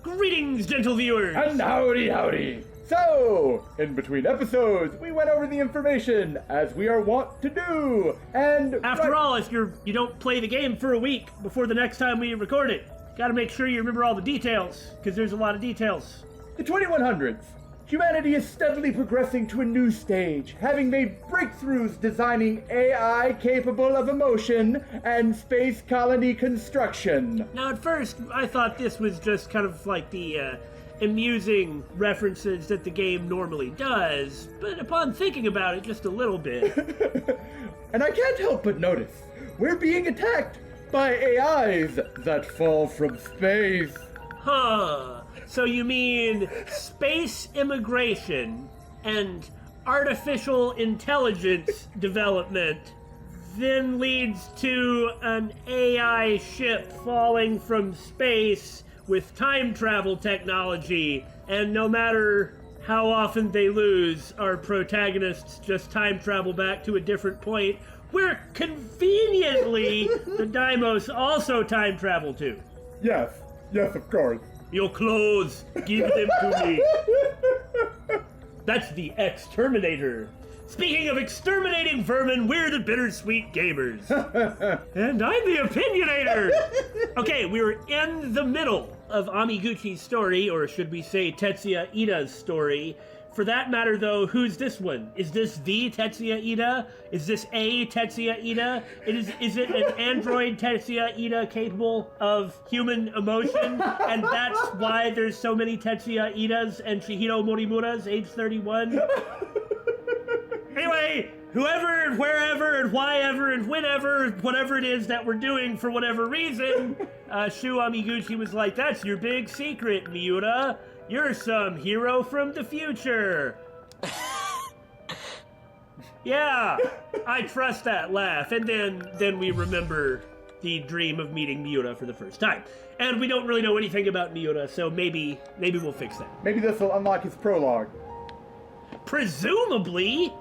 Greetings, gentle viewers! And howdy howdy! So, in between episodes, we went over the information, as we are wont to do, and... After all, if you don't play the game for a week before the next time we record it, gotta make sure you remember all the details, because there's a lot of details. The 2100s. Humanity is steadily progressing to a new stage, having made breakthroughs designing AI capable of emotion and space colony construction. Now, at first, I thought this was just kind of like the amusing references that the game normally does, but upon thinking about it just a little bit... And I can't help but notice, we're being attacked by AIs that fall from space. Huh. So you mean space immigration and artificial intelligence development then leads to an AI ship falling from space with time travel technology, and no matter how often they lose, our protagonists just time travel back to a different point where conveniently the Daimos also time travel to. Yes, of course. Your clothes, give them to me. That's the Exterminator. Speaking of exterminating vermin, we're the Bittersweet Gamers. And I'm the Opinionator. Okay, we're in the middle of Amiguchi's story, or should we say Tetsuya Ida's story. For that matter, though, who's this one? Is this the Tetsuya Ida? Is this a Tetsuya Ida? Is it an android Tetsuya Ida capable of human emotion? And that's why there's so many Tetsuya Idas and Chihiro Morimuras, age 31? Anyway, whoever and wherever and whyever and whenever, whatever it is that we're doing for whatever reason, Shu Amiguchi was like, that's your big secret, Miura. You're some hero from the future. Yeah, I trust that laugh. And then we remember the dream of meeting Miura for the first time. And we don't really know anything about Miura, so maybe we'll fix that. Maybe this will unlock his prologue. Presumably.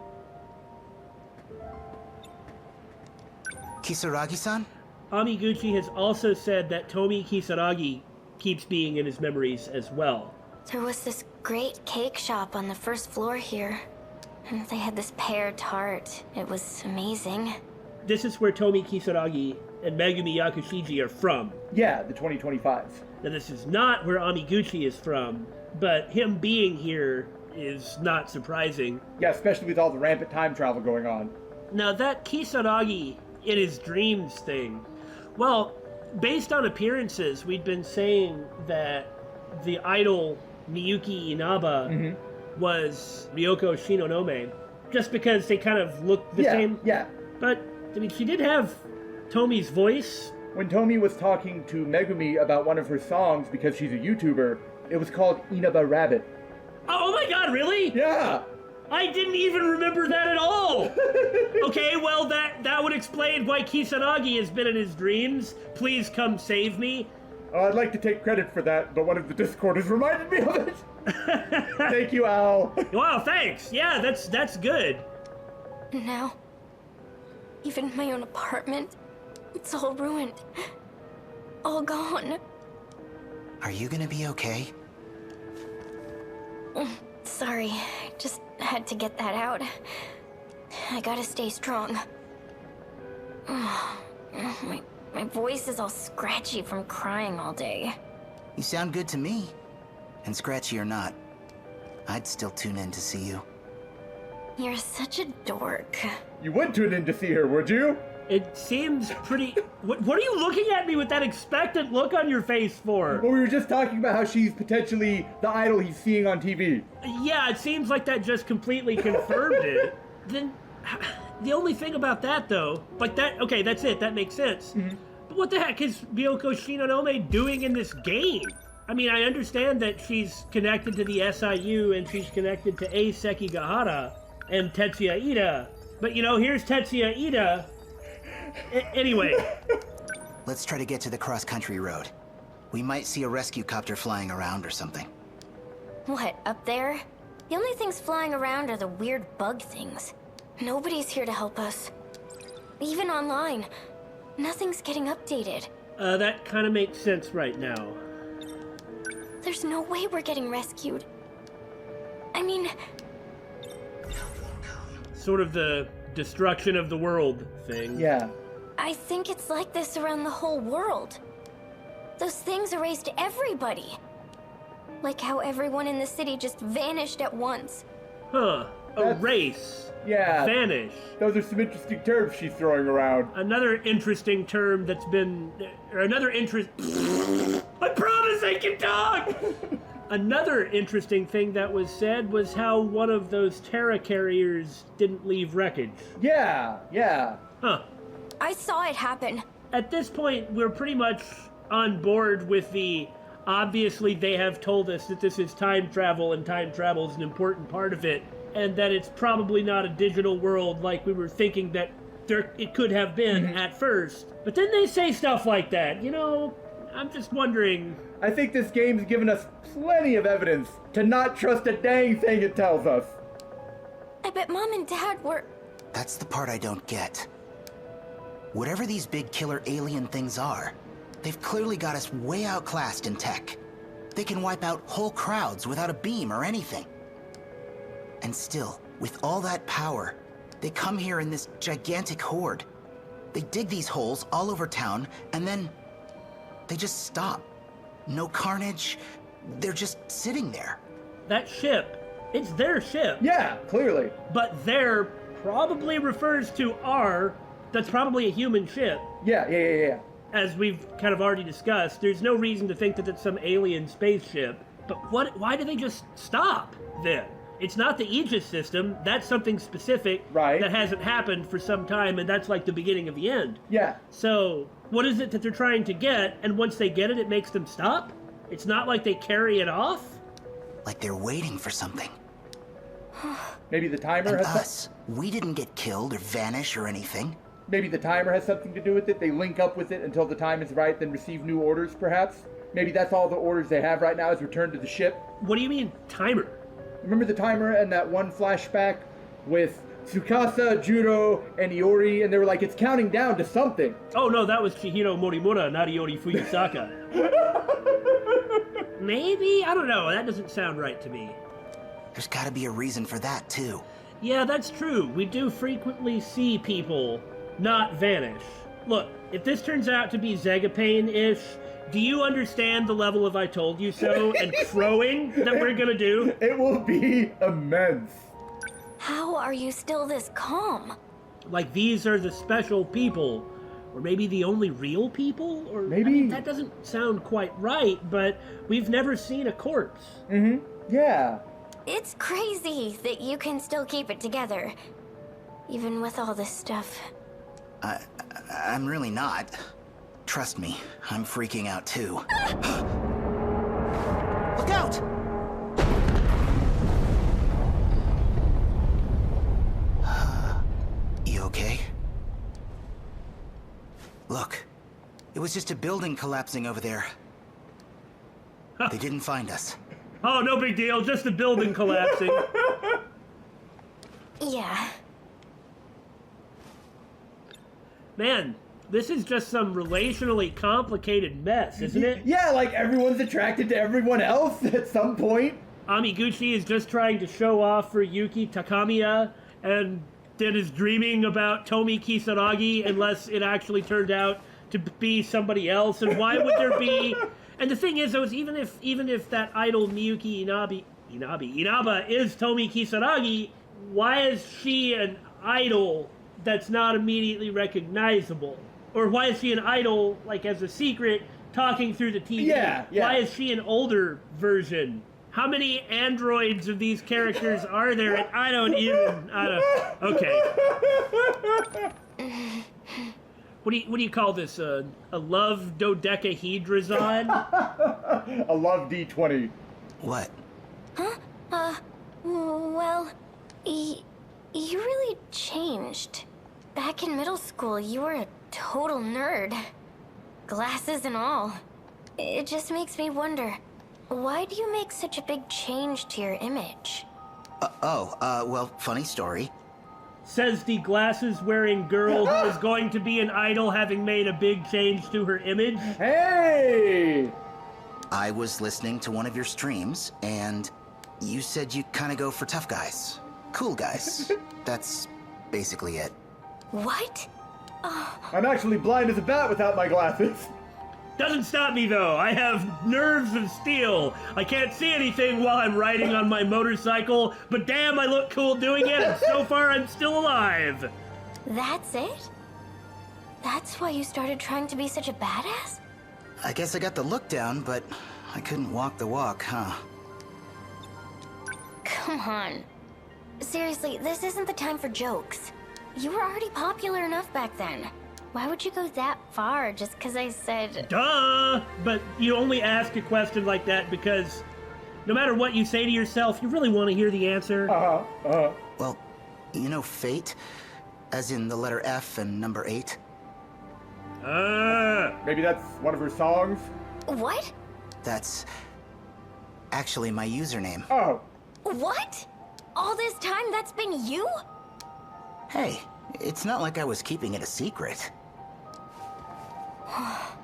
Kisaragi-san? Amiguchi has also said that Tomi Kisaragi keeps being in his memories as well. There was this great cake shop on the first floor here. And they had this pear tart. It was amazing. This is where Tomi Kisaragi and Megumi Yakushiji are from. Yeah, the 2025s. Now, this is not where Amiguchi is from, but him being here is not surprising. Yeah, especially with all the rampant time travel going on. Now, that Kisaragi in his dreams thing, well, based on appearances, we'd been saying that the idol Miyuki Inaba was Ryoko Shinonome, just because they kind of looked the same. Yeah. But, I mean, she did have Tomi's voice. When Tomi was talking to Megumi about one of her songs, because she's a YouTuber, it was called Inaba Rabbit. Oh my god, really? Yeah! I didn't even remember that at all! Okay, well, that would explain why Kisaragi has been in his dreams. Please come save me. Oh, I'd like to take credit for that, but one of the Discorders reminded me of it. Thank you, Al. Wow, thanks. Yeah, that's good. Now, even my own apartment, it's all ruined. All gone. Are you gonna be okay? Sorry, I just had to get that out. I gotta stay strong. My voice is all scratchy from crying all day. You sound good to me. And scratchy or not, I'd still tune in to see you. You're such a dork. You would tune in to see her, would you? It seems pretty... What are you looking at me with that expectant look on your face for? Well, we were just talking about how she's potentially the idol he's seeing on TV. Yeah, it seems like that just completely confirmed it. Then, the only thing about that, though, like that... Okay, that's it. That makes sense. Mm-hmm. But what the heck is Ryoko Shinonome doing in this game? I mean, I understand that she's connected to the SIU and she's connected to A. Sekigahara and Tetsuya Ida. But, you know, here's Tetsuya Ida... Anyway. Let's try to get to the cross-country road. We might see a rescue copter flying around or something. What, up there? The only things flying around are the weird bug things. Nobody's here to help us. Even online. Nothing's getting updated. That kind of makes sense right now. There's There's no way we're getting rescued. I mean... Sort of the destruction of the world thing. Yeah. I think it's like this around the whole world. Those things erased everybody. Like how everyone in the city just vanished at once. Huh. That's- Erase. Yeah. Vanish. Those are some interesting terms she's throwing around. Another interesting term that's been... Or another interest... I promise I can talk! Another interesting thing that was said was how one of those Terra carriers didn't leave wreckage. Yeah, yeah. Huh. I saw it happen. At this point, we're pretty much on board with the... Obviously, they have told us that this is time travel, and time travel is an important part of it, and that it's probably not a digital world like we were thinking that it could have been at first. But then they say stuff like that, you know? I'm just wondering... I think this game's given us plenty of evidence to not trust a dang thing it tells us. I bet Mom and Dad were... That's the part I don't get. Whatever these big killer alien things are, they've clearly got us way outclassed in tech. They can wipe out whole crowds without a beam or anything. And still, with all that power, they come here in this gigantic horde. They dig these holes all over town, and then they just stop. No carnage. They're just sitting there. That ship, it's their ship. Yeah, clearly. But their probably refers to our, that's probably a human ship. Yeah. As we've kind of already discussed, there's no reason to think that it's some alien spaceship. But why do they just stop then? It's not the Aegis system, that's something specific Right. that hasn't happened for some time, and that's like the beginning of the end. Yeah. So, what is it that they're trying to get, and once they get it, it makes them stop? It's not like they carry it off? Like they're waiting for something. Maybe the timer And has us, we didn't get killed or vanish or anything. maybe the timer has something to do with it. They link up with it until the time is right, then receive new orders, perhaps. Maybe that's all the orders they have right now is return to the ship. What do you mean, timer? Remember the timer and that one flashback with Tsukasa, Juro, and Iori, and they were like, it's counting down to something. Oh no, that was Chihiro Morimura, not Iori Fuyusaka. Maybe? I don't know, that doesn't sound right to me. There's gotta be a reason for that, too. Yeah, that's true. We do frequently see people not vanish. Look, if this turns out to be Zegapane-ish, do you understand the level of I told you so and crowing that we're gonna do? It will be immense. How are you still this calm? Like these are the special people, or maybe the only real people? Or Maybe. I mean, that doesn't sound quite right, but we've never seen a corpse. Yeah. It's crazy that you can still keep it together, even with all this stuff. I'm really not. Trust me, I'm freaking out too. Look out! You okay? Look, it was just a building collapsing over there. They didn't find us. Oh, no big deal, just the building collapsing. Yeah. Man, this is just some relationally complicated mess, isn't it? Yeah, like everyone's attracted to everyone else at some point. Amiguchi is just trying to show off for Yuki Takamiya, and then is dreaming about Tomi Kisaragi unless it actually turned out to be somebody else. And why would there be... And the thing is, though, is even if that idol Miyuki Inaba is Tomi Kisaragi, why is she an idol that's not immediately recognizable? Or why is she an idol, like, as a secret, talking through the TV? Yeah. Why is she an older version? How many androids of these characters are there? And I don't... Okay. What do you call this? A love dodecahedron? A love D20. What? Well, you really changed. Back in middle school, you were a total nerd. Glasses and all. It just makes me wonder, why do you make such a big change to your image? Well, funny story. Says the glasses-wearing girl who is going to be an idol having made a big change to her image. Hey! I was listening to one of your streams, and you said you kind of go for tough guys. Cool guys. That's basically it. What? I'm actually blind as a bat without my glasses. Doesn't stop me though. I have nerves of steel. I can't see anything while I'm riding on my motorcycle, but damn, I look cool doing it, and so far I'm still alive. That's it? That's why you started trying to be such a badass? I guess I got the look down, but I couldn't walk the walk, huh? Come on. Seriously, this isn't the time for jokes. You were already popular enough back then. Why would you go that far just because I said... Duh! But you only ask a question like that because no matter what you say to yourself, you really want to hear the answer. Well, you know fate? As in the letter F and number 8? Maybe that's one of her songs? What? That's actually my username. Oh. What? All this time that's been you? Hey, it's not like I was keeping it a secret. I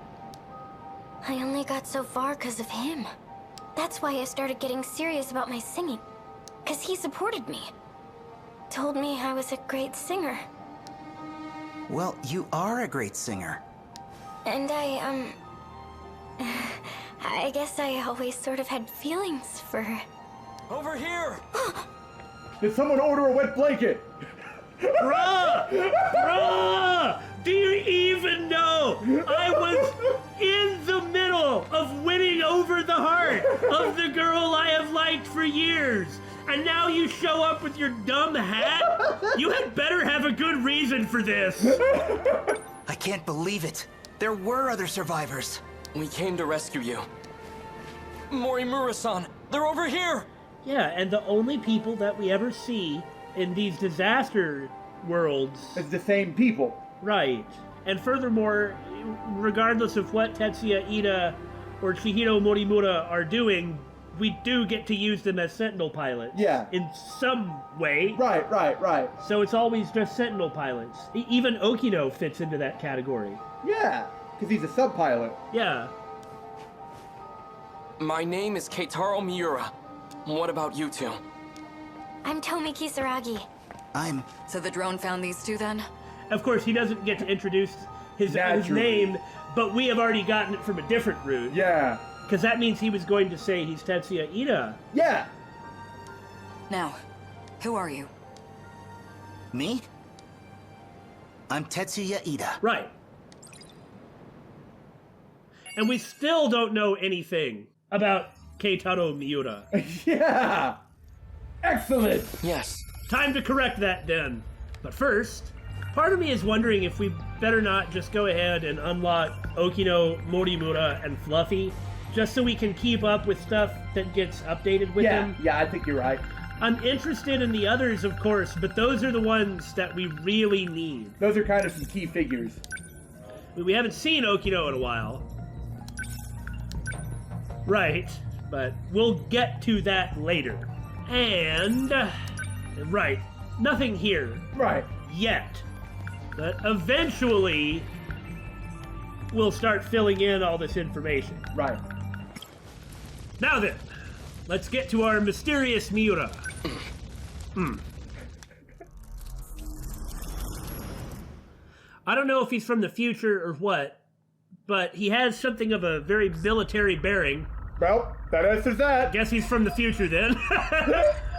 only got so far because of him. That's why I started getting serious about my singing. Because he supported me. Told me I was a great singer. Well, you are a great singer. And I guess I always sort of had feelings for her. Over here! Did someone order a wet blanket? Bruh! Bruh! Do you even know? I was in the middle of winning over the heart of the girl I have liked for years. And now you show up with your dumb hat? You had better have a good reason for this. I can't believe it. There were other survivors. We came to rescue you. Morimura-san, they're over here! Yeah, and the only people that we ever see in these disaster worlds... It's the same people. Right. And furthermore, regardless of what Tetsuya Ida or Chihiro Morimura are doing, we do get to use them as Sentinel pilots. Yeah. In some way. Right. So it's always just Sentinel pilots. Even Okino fits into that category. Yeah, because he's a sub-pilot. Yeah. My name is Keitaro Miura. What about you two? I'm Tomi Kisaragi. So the drone found these two then? Of course, he doesn't get to introduce his Naturally. name, but we have already gotten it from a different route. Yeah. Because that means he was going to say he's Tetsuya Ida. Yeah. Now, who are you? Me? I'm Tetsuya Ida. Right. And we still don't know anything about Keitaro Miura. Yeah. Excellent. Yes. Time to correct that then. But first, part of me is wondering if we better not just go ahead and unlock Okino, Morimura, and Fluffy, just so we can keep up with stuff that gets updated with them. Yeah, I think you're right. I'm interested in the others, of course, but those are the ones that we really need. Those are kind of some key figures. We haven't seen Okino in a while. Right, but we'll get to that later. And... right, nothing here. Right. Yet. But eventually, we'll start filling in all this information. Right. Now then, let's get to our mysterious Miura. I don't know if he's from the future or what, but he has something of a very military bearing. Well, that answers that. Guess he's from the future then.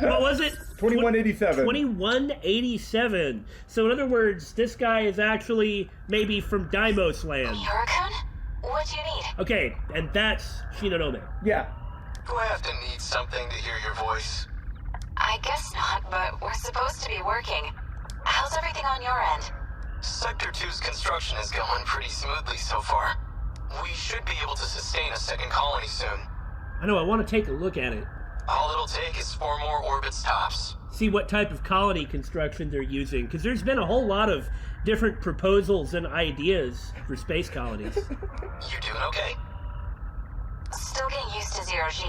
What was it? 2187. 2187. So in other words, this guy is actually maybe from Daimos land. Miura-kun? What do you need? Okay, and that's Shinonome. Yeah. Do I have to need something to hear your voice? I guess not, but we're supposed to be working. How's everything on your end? Sector 2's construction is going pretty smoothly so far. We should be able to sustain a second colony soon. I know, I want to take a look at it. All it'll take is 4 more orbits tops. See what type of colony construction they're using, because there's been a whole lot of different proposals and ideas for space colonies. You doing okay? Still getting used to zero-G,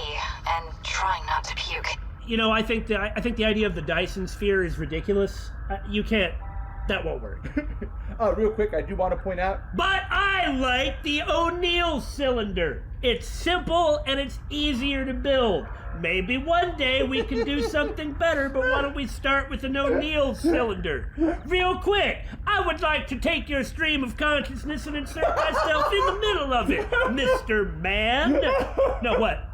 and trying not to puke. You know, I think the idea of the Dyson sphere is ridiculous. You can't That won't work. Real quick, I do want to point out. But I like the O'Neill cylinder. It's simple and it's easier to build. Maybe one day we can do something better, but why don't we start with an O'Neill cylinder? Real quick, I would like to take your stream of consciousness and insert myself in the middle of it, Mr. Man. No, what?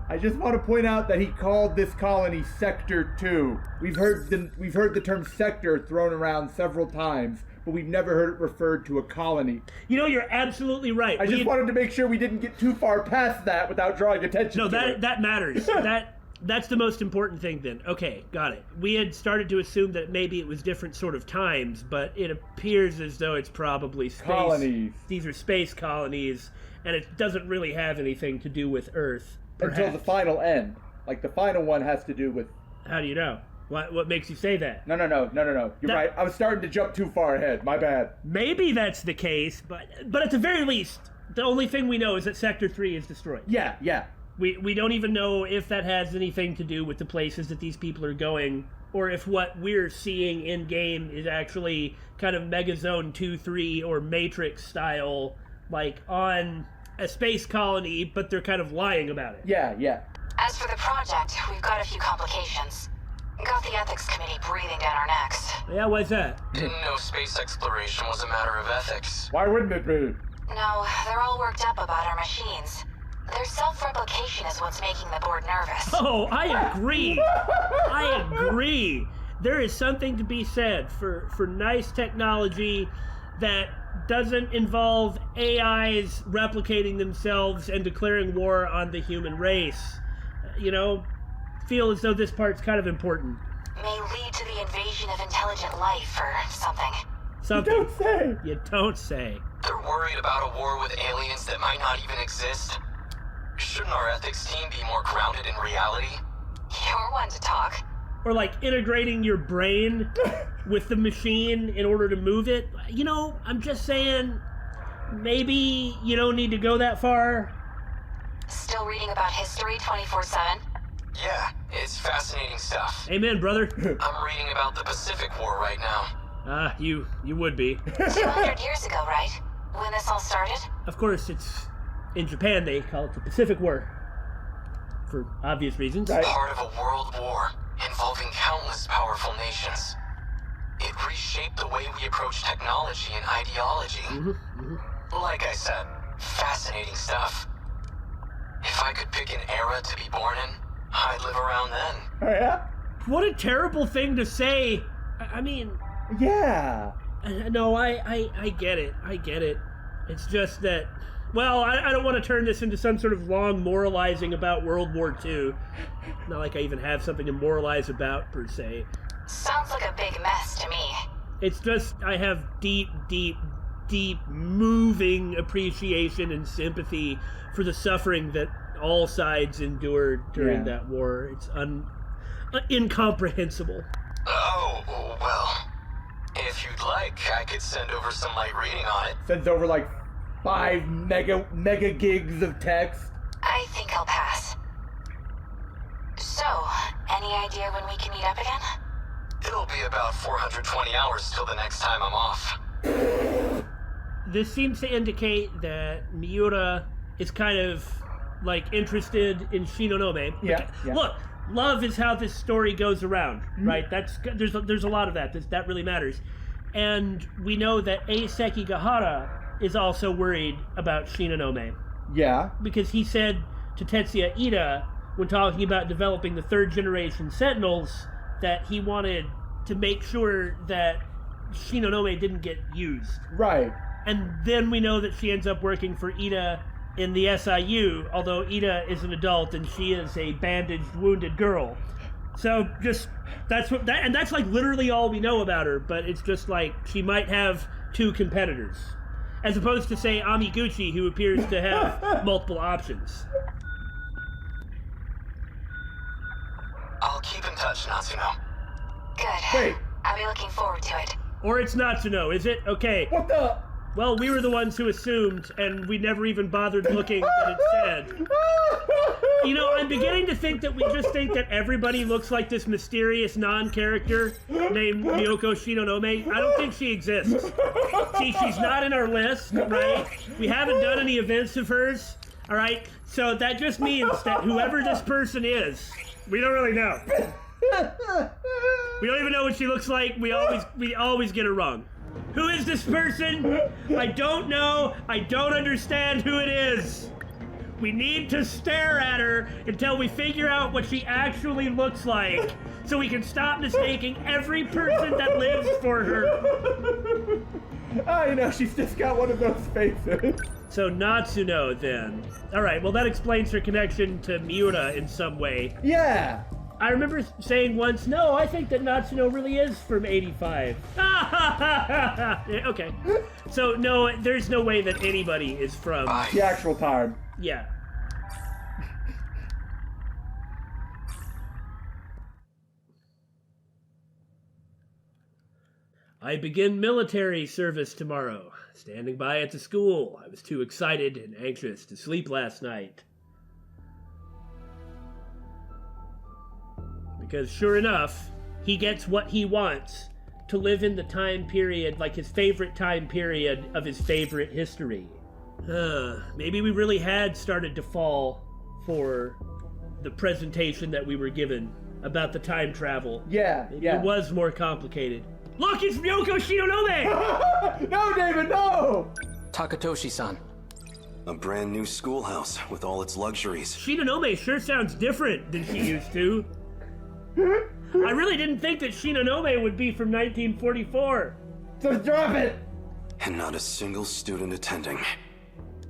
I just want to point out that he called this colony Sector 2. We've heard the term sector thrown around several times, but we've never heard it referred to a colony. You know, you're absolutely right. I just wanted to make sure we didn't get too far past that without drawing attention to it. No, that matters. That's the most important thing then. Okay, got it. We had started to assume that maybe it was different sort of times, but it appears as though it's probably space. Colonies. These are space colonies, and it doesn't really have anything to do with Earth. Perhaps. Until the final end. Like, the final one has to do with... How do you know? What makes you say that? No. You're right. I was starting to jump too far ahead. My bad. Maybe that's the case, but at the very least, the only thing we know is that Sector 3 is destroyed. Yeah. We don't even know if that has anything to do with the places that these people are going, or if what we're seeing in-game is actually kind of Megazone 2-3 or Matrix style, like on a space colony, but they're kind of lying about it. Yeah. As for the project, we've got a few complications. Got the ethics committee breathing down our necks. Yeah, why's that? Didn't know space exploration was a matter of ethics. Why wouldn't it be? No, they're all worked up about our machines. Their self-replication is what's making the board nervous. Oh, I agree. I agree. There is something to be said for nice technology that doesn't involve AIs replicating themselves and declaring war on the human race. You know, feel as though this part's kind of important. May lead to the invasion of intelligent life or something. Something. You don't say. You don't say. They're worried about a war with aliens that might not even exist. Shouldn't our ethics team be more grounded in reality? You're one to talk. Or like integrating your brain with the machine in order to move it. You know, I'm just saying, maybe you don't need to go that far. Still reading about history 24/7? Yeah, it's fascinating stuff. Amen, brother. I'm reading about the Pacific War right now. You would be. 200 years ago, right? When this all started? Of course, it's in Japan they call it the Pacific War. For obvious reasons. Right. Part of a world war involving countless powerful nations. It reshaped the way we approach technology and ideology. Like I said, fascinating stuff. If I could pick an era to be born in, I'd live around then. Oh, yeah? What a terrible thing to say. I mean... Yeah. No, I get it. I get it. It's just that... Well, I don't want to turn this into some sort of long moralizing about World War II. Not like I even have something to moralize about, per se. Sounds like a big mess to me. It's just, I have deep, moving appreciation and sympathy for the suffering that all sides endured during that war. It's incomprehensible. Oh, well. If you'd like, I could send over some light reading on it. Sends over like 5 mega gigs of text. I think I'll pass. So, any idea when we can meet up again? It'll be about 420 hours till the next time I'm off. This seems to indicate that Miura is kind of like interested in Shinonome. Yeah. Look, love is how this story goes around, right? There's a lot of that. That really matters. And we know that A. Sekigahara is also worried about Shinonome. Yeah. Because he said to Tetsuya Ida, when talking about developing the third generation Sentinels, that he wanted to make sure that Shinonome didn't get used. Right. And then we know that she ends up working for Ida in the SIU, although Ida is an adult and she is a bandaged, wounded girl. So just, that's like literally all we know about her, but it's just like she might have 2 competitors. As opposed to, say, Amiguchi, who appears to have multiple options. I'll keep in touch, Natsuno. Good. Wait. I'll be looking forward to it. Or it's not to know, is it? Okay. What the? Well, we were the ones who assumed, and we never even bothered looking that it said. You know, I'm beginning to think that we just think that everybody looks like this mysterious non-character named Ryoko Shinonome. I don't think she exists. See, she's not in our list, right? We haven't done any events of hers, all right? So that just means that whoever this person is, we don't really know. We don't even know what she looks like. We always get her wrong. Who is this person? I don't know. I don't understand who it is. We need to stare at her until we figure out what she actually looks like, so we can stop mistaking every person that lives for her. Oh, you know, she's just got one of those faces. So Natsuno, then. All right, well, that explains her connection to Miura in some way. Yeah. I remember saying once, no, I think that Natsuno really is from 85. Okay. So, no, there's no way that anybody is from... the actual time. Yeah. I begin military service tomorrow. Standing by at the school. I was too excited and anxious to sleep last night. Because sure enough, he gets what he wants to live in the time period, like his favorite time period of his favorite history. Maybe we really had started to fall for the presentation that we were given about the time travel. Yeah, Maybe it was more complicated. Look, it's Ryoko Shinonome! No, David, no! Takatoshi-san. A brand new schoolhouse with all its luxuries. Shinonome sure sounds different than she used to. I really didn't think that Shinonome would be from 1944. Just drop it! And not a single student attending.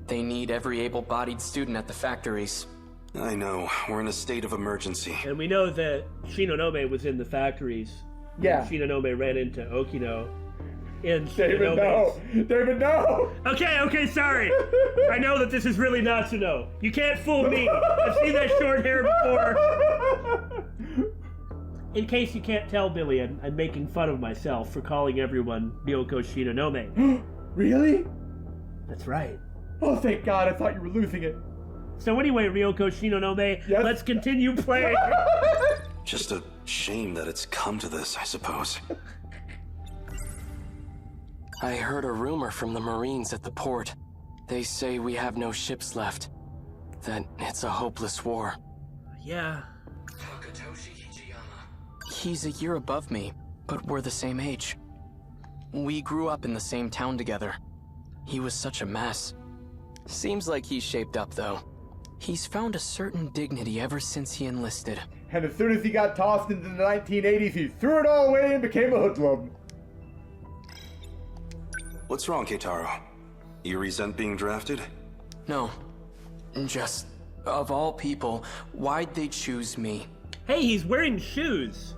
They need every able-bodied student at the factories. I know, we're in a state of emergency. And we know that Shinonome was in the factories. Yeah. Shinonome ran into Okino. In David, no! David, no! Okay, sorry. I know that this is really Natsuno. You can't fool me. I've seen that short hair before. In case you can't tell, Billy, I'm making fun of myself for calling everyone Ryoko Shinonome. Really? That's right. Oh, thank God, I thought you were losing it. So anyway, Ryoko Shinonome, Yes? let's continue playing. Just a shame that it's come to this, I suppose. I heard a rumor from the Marines at the port. They say we have no ships left. That it's a hopeless war. Yeah. He's a year above me, but we're the same age. We grew up in the same town together. He was such a mess. Seems like he's shaped up, though. He's found a certain dignity ever since he enlisted. And as soon as he got tossed into the 1980s, he threw it all away and became a hoodlum. What's wrong, Keitaro? You resent being drafted? No. Just, of all people, why'd they choose me? Hey, he's wearing shoes.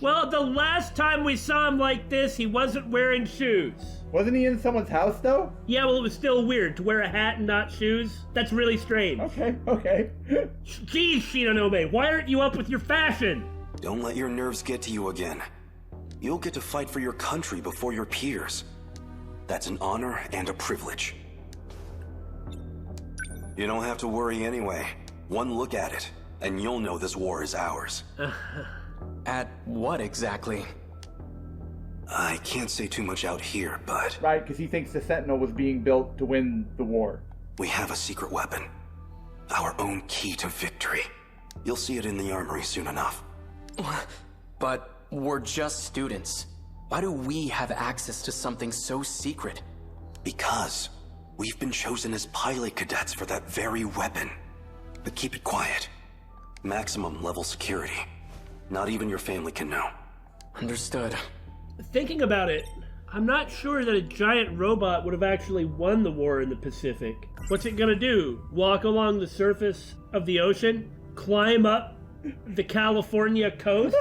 Well, the last time we saw him like this, he wasn't wearing shoes. Wasn't he in someone's house, though? Yeah, well, it was still weird to wear a hat and not shoes. That's really strange. Okay. Geez, Shinonome, why aren't you up with your fashion? Don't let your nerves get to you again. You'll get to fight for your country before your peers. That's an honor and a privilege. You don't have to worry anyway. One look at it, and you'll know this war is ours. At what exactly? I can't say too much out here, but... Right, because he thinks the Sentinel was being built to win the war. We have a secret weapon. Our own key to victory. You'll see it in the armory soon enough. But we're just students. Why do we have access to something so secret? Because we've been chosen as pilot cadets for that very weapon. But keep it quiet. Maximum level security. Not even your family can know. Understood. Thinking about it, I'm not sure that a giant robot would have actually won the war in the Pacific. What's it gonna do? Walk along the surface of the ocean? Climb up the California coast?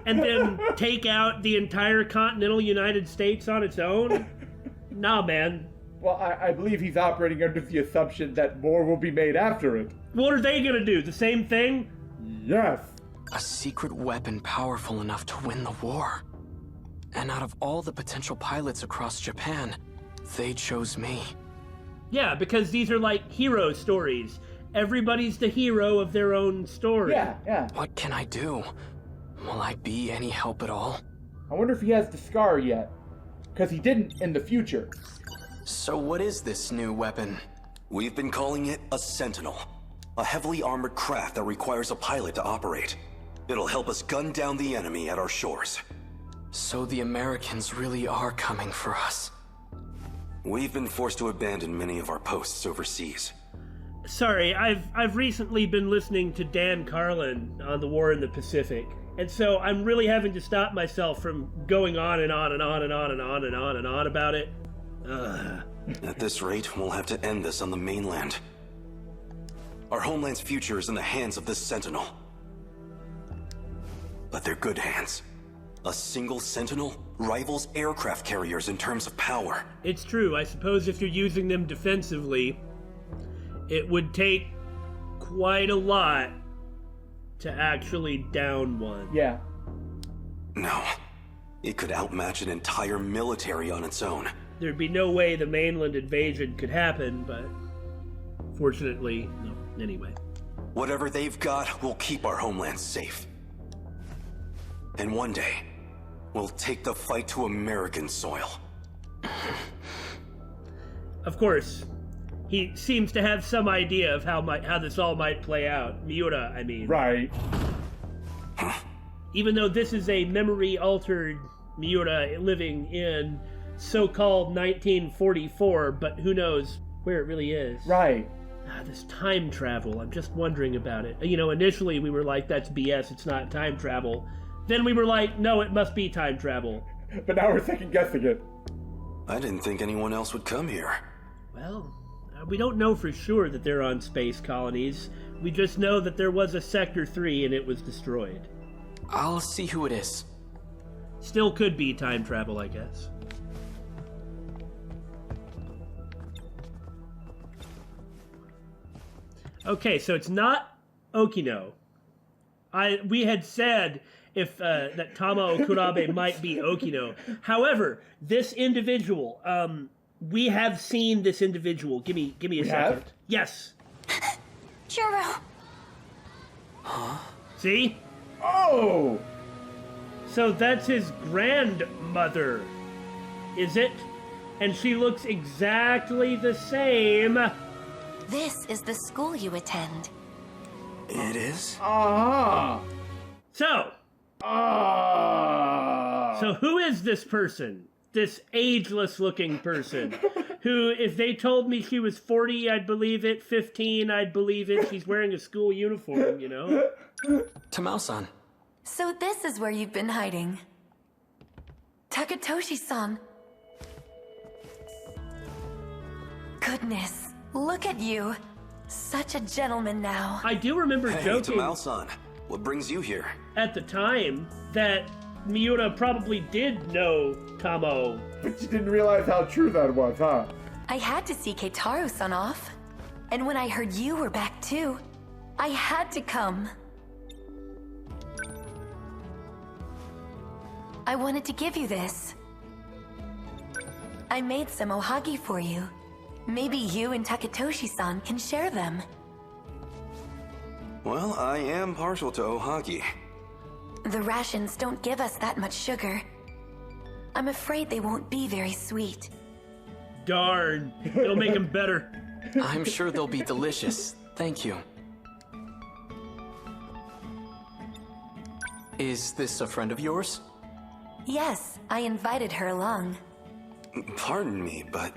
And then take out the entire continental United States on its own? Nah, man. Well, I believe he's operating under the assumption that more will be made after it. What are they gonna do? The same thing? Yes. A secret weapon powerful enough to win the war. And out of all the potential pilots across Japan, they chose me. Yeah, because these are like hero stories. everybody's the hero of their own story. Yeah. What can I do? Will I be any help at all? I wonder if he has the scar yet. Because he didn't in the future. So what is this new weapon? We've been calling it a Sentinel. A heavily armored craft that requires a pilot to operate. It'll help us gun down the enemy at our shores. So the Americans really are coming for us. We've been forced to abandon many of our posts overseas. Sorry, I've recently been listening to Dan Carlin on the War in the Pacific. And so I'm really having to stop myself from going on and on and on and on and on and on and on about it. At this rate, we'll have to end this on the mainland. Our homeland's future is in the hands of this Sentinel. But they're good hands. A single Sentinel rivals aircraft carriers in terms of power. It's true. I suppose if you're using them defensively, it would take quite a lot to actually down one. Yeah. No. It could outmatch an entire military on its own. There'd be no way the mainland invasion could happen, but fortunately, no. Anyway. Whatever they've got will keep our homeland safe. And one day, we'll take the fight to American soil. Of course, he seems to have some idea of how this all might play out. Miura, I mean. Right. Even though this is a memory-altered Miura living in so-called 1944, but who knows where it really is. Right. This time travel, I'm just wondering about it. You know, initially we were like, that's BS, it's not time travel. Then we were like, no, it must be time travel. But now we're second-guessing it. I didn't think anyone else would come here. Well, we don't know for sure that they're on space colonies. We just know that there was a Sector 3 and it was destroyed. I'll see who it is. Still could be time travel, I guess. Okay, so it's not Okino. We had said if that Tama Okurabe might be Okino. However, this individual, we have seen this individual. Give me a second. Have? Yes. Juro. See? Oh! So that's his grandmother, is it? And she looks exactly the same. This is the school you attend. It is? Ah! So who is this person? This ageless-looking person? Who, if they told me she was 40, I'd believe it. 15, I'd believe it. She's wearing a school uniform, you know? Tamao-san. So this is where you've been hiding. Takatoshi-san. Goodness, look at you. Such a gentleman now. I do remember Hey, joking Tamao-san, what brings you here? at the time that Miura probably did know Tamo. But you didn't realize how true that was, huh? I had to see Keitaro-san off. And when I heard you were back too, I had to come. I wanted to give you this. I made some ohagi for you. Maybe you and Takatoshi-san can share them. Well, I am partial to ohagi. The rations don't give us that much sugar. I'm afraid they won't be very sweet. Darn, it'll make him better. I'm sure they'll be delicious. Thank you. Is this a friend of yours? Yes, I invited her along. Pardon me, but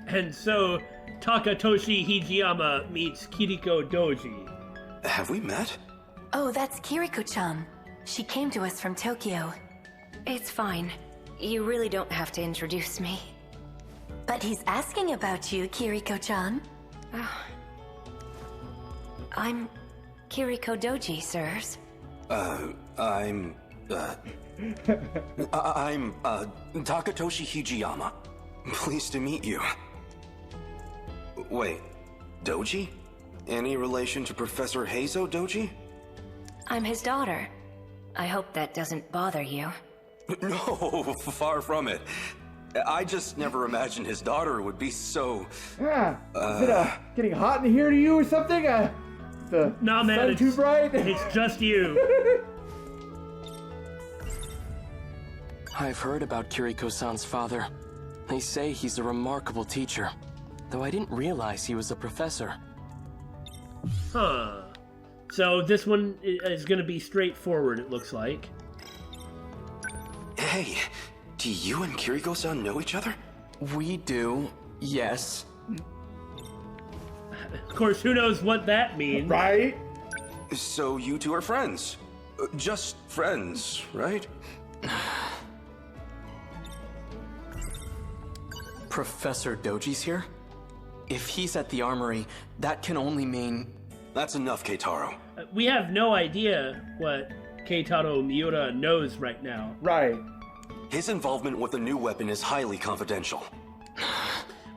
And so, Takatoshi Hijiyama meets Kiriko Doji. have we met? Oh, that's Kiriko-chan. She came to us from Tokyo. It's fine. You really don't have to introduce me. But he's asking about you, Kiriko-chan. I'm Kiriko Doji, sirs. I'm Takatoshi Hijiyama. Pleased to meet you. Wait, Doji? Any relation to Professor Heizo Doji? I'm his daughter. I hope that doesn't bother you. No, far from it. I just never imagined his daughter would be so... Is it getting hot in here to you or something? The Nah, man, sun too bright? It's just you. I've heard about Kiriko-san's father. They say he's a remarkable teacher, though I didn't realize he was a professor. Huh. So this one is going to be straightforward, it looks like. Hey, do you and Kiriko-san know each other? We do, yes. Of course, who knows what that means. Right? So you two are friends. Just friends, right? Professor Doji's here? If he's at the armory, that can only mean... That's enough, Keitaro. We have no idea what Keitaro Miura knows right now. Right. His involvement with the new weapon is highly confidential.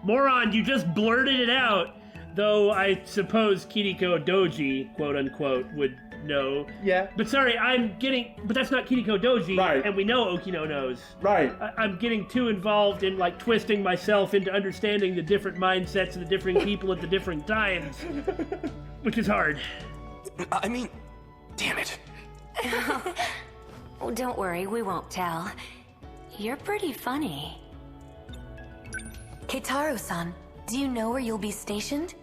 Moron, you just blurted it out. Though I suppose Kiriko Doji, quote unquote, would know. Yeah. But sorry, but that's not Kiriko Doji. Right. And we know Okino knows. Right. I'm getting too involved in like twisting myself into understanding the different mindsets of the different people at the different times. Which is hard. I mean, damn it. Oh, don't worry, we won't tell. You're pretty funny. Keitaro-san, do you know where you'll be stationed?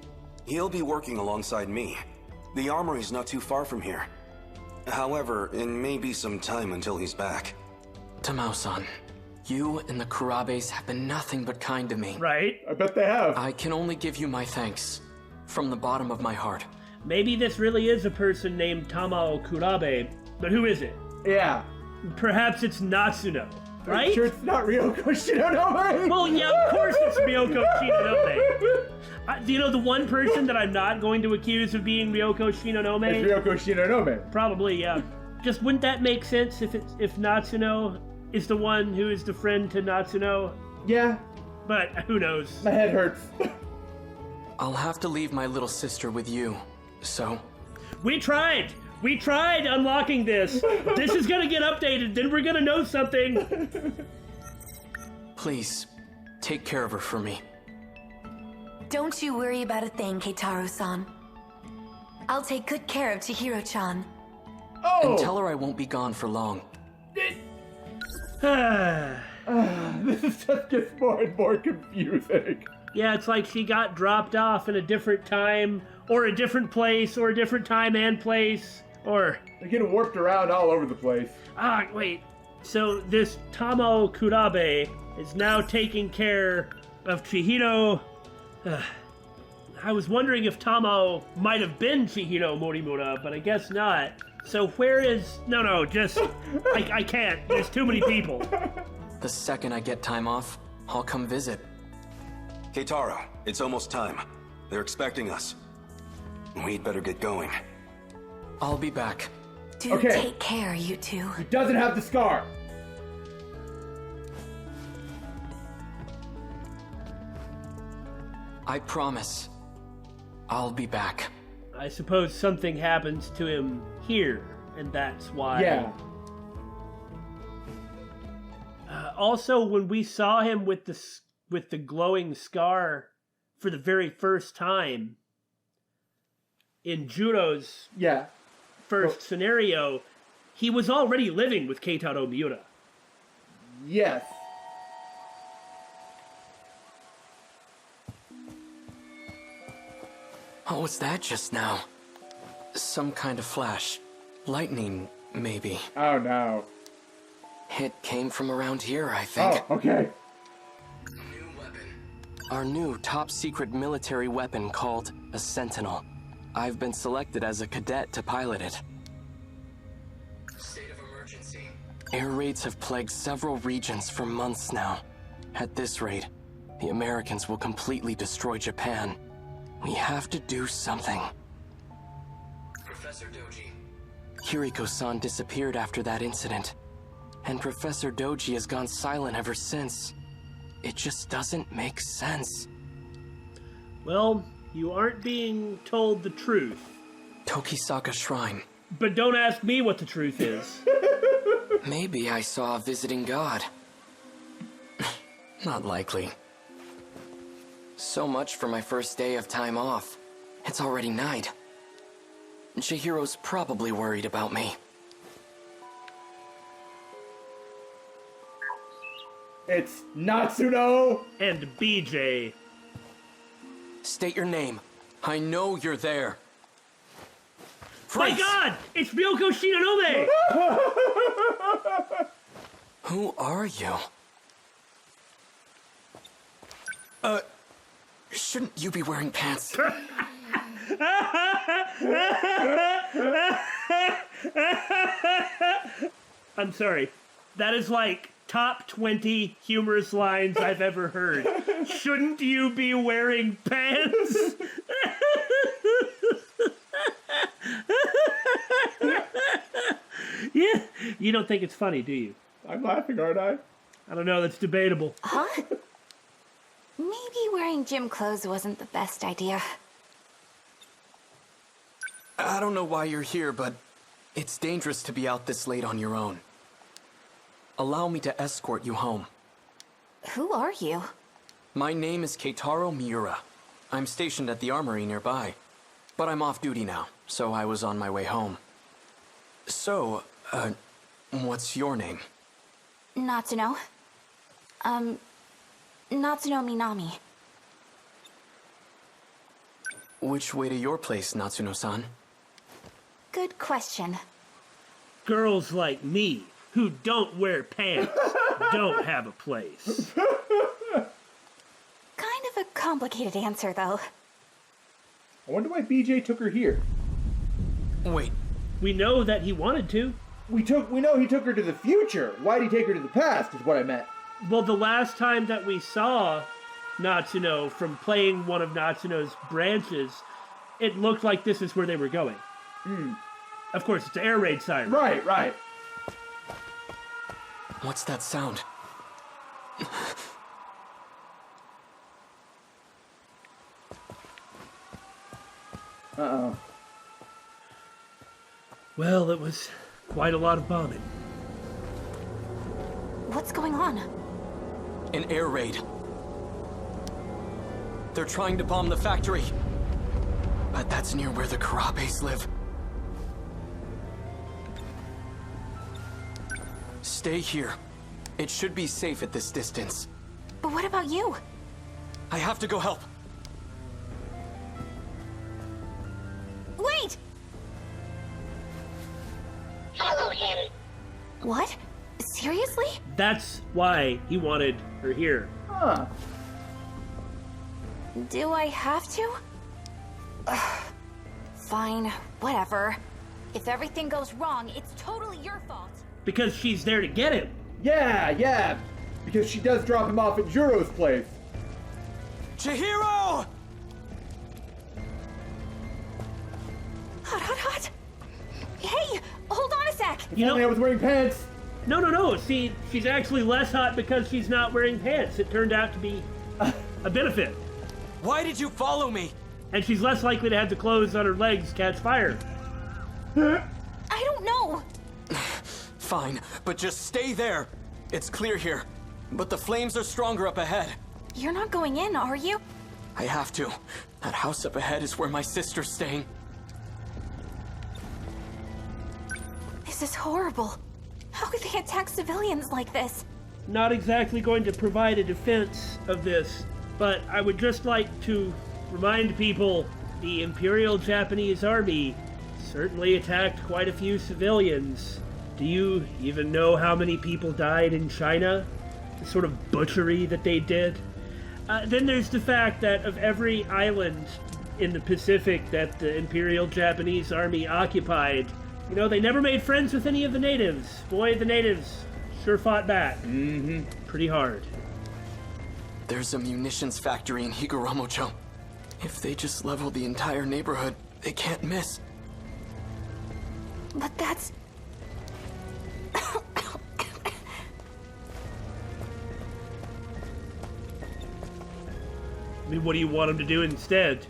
He'll be working alongside me. The armory's not too far from here. However, it may be some time until he's back. Tamao-san, you and the Kurabes have been nothing but kind to me. Right? I bet they have. I can only give you my thanks. From the bottom of my heart. Maybe this really is a person named Tamao Kurabe, but who is it? Yeah. Perhaps it's Natsuno, right? Sure it's not Ryoko Shinonome? Well, yeah, of course it's Ryoko Shinonome. Do you know the one person that I'm not going to accuse of being Ryoko Shinonome? It's Ryoko Shinonome. Probably, yeah. Just wouldn't that make sense if Natsuno is the one who is the friend to Natsuno? Yeah. But who knows? My head hurts. I'll have to leave my little sister with you, so... We tried unlocking this. This is gonna get updated, then we're gonna know something. Please, take care of her for me. Don't you worry about a thing, Keitaro-san. I'll take good care of Chihiro-chan. Oh! And tell her I won't be gone for long. This just gets more and more confusing. Yeah, it's like she got dropped off in a different time, or a different place, or a different time and place, or... They're getting warped around all over the place. Wait. So this Tamao Kurabe is now taking care of Chihiro... I was wondering if Tamao might have been Chihiro Morimura, but I guess not. So where is... No, just... I can't. There's too many people. The second I get time off, I'll come visit. Keitaro, it's almost time. They're expecting us. We'd better get going. I'll be back. Do Okay. take care, you two. He doesn't have the scar. I promise. I'll be back. I suppose something happens to him here, and that's why... Yeah. Also, when we saw him with the glowing scar for the very first time in Juro's first scenario, he was already living with Keitaro Miura. Yes. What was that just now? Some kind of flash. Lightning, maybe. Oh no. It came from around here, I think. Oh, okay. New weapon. Our new top-secret military weapon called a Sentinel. I've been selected as a cadet to pilot it. State of emergency. Air raids have plagued several regions for months now. At this rate, the Americans will completely destroy Japan. We have to do something. Professor Doji. Kiriko-san disappeared after that incident. And Professor Doji has gone silent ever since. It just doesn't make sense. Well, you aren't being told the truth. Tokisaka Shrine. But don't ask me what the truth is. Maybe I saw a visiting god. Not likely. So much for my first day of time off. It's already night. Chihiro's probably worried about me. It's Natsuno! And BJ. State your name. I know you're there. My Freeze! God! It's Ryoko Shinonome! Who are you? Shouldn't you be wearing pants? I'm sorry. That is like top 20 humorous lines I've ever heard. Shouldn't you be wearing pants? Yeah, you don't think it's funny, do you? I'm laughing, aren't I? I don't know, that's debatable. Huh? Maybe wearing gym clothes wasn't the best idea. I don't know why you're here, but it's dangerous to be out this late on your own. Allow me to escort you home. Who are you? My name is Keitaro Miura. I'm stationed at the armory nearby. But I'm off duty now, so I was on my way home. So, what's your name? Natsuno. Natsuno Minami. Which way to your place, Natsuno-san? Good question. Girls like me, who don't wear pants, don't have a place. Kind of a complicated answer, though. I wonder why BJ took her here. Wait, We know that he wanted to. We know he took her to the future. Why'd he take her to the past is what I meant. Well, the last time that we saw Natsuno from playing one of Natsuno's branches, it looked like this is where they were going. Of course, it's an air raid siren. Right. what's that sound? Uh-oh. Well, it was quite a lot of bombing. What's going on? An air raid. They're trying to bomb the factory. But that's near where the Karabes live. Stay here. It should be safe at this distance. But what about you? I have to go help. Wait! Follow him. What? Seriously? That's why he wanted her here. Huh. Do I have to? Ugh. Fine, whatever. If everything goes wrong, it's totally your fault. Because she's there to get him. Yeah. Because she does drop him off at Juro's place. Chihiro! Hot. Hey, hold on a sec. You Only I know, was wearing pants. no. See, she's actually less hot because she's not wearing pants. It turned out to be a benefit. Why did you follow me? And she's less likely to have the clothes on her legs catch fire. I don't know. Fine, but just stay there. It's clear here, but the flames are stronger up ahead. You're not going in, are you? I have to. That house up ahead is where my sister's staying. This is horrible. How could they attack civilians like this? Not exactly going to provide a defense of this, but I would just like to remind people the Imperial Japanese Army certainly attacked quite a few civilians. Do you even know how many people died in China? The sort of butchery that they did? Then there's the fact that of every island in the Pacific that the Imperial Japanese Army occupied, you know, they never made friends with any of the natives. Boy, the natives sure fought back. Pretty hard. There's a munitions factory in Higuramocho. If they just level the entire neighborhood, they can't miss. But that's... I mean, what do you want them to do instead?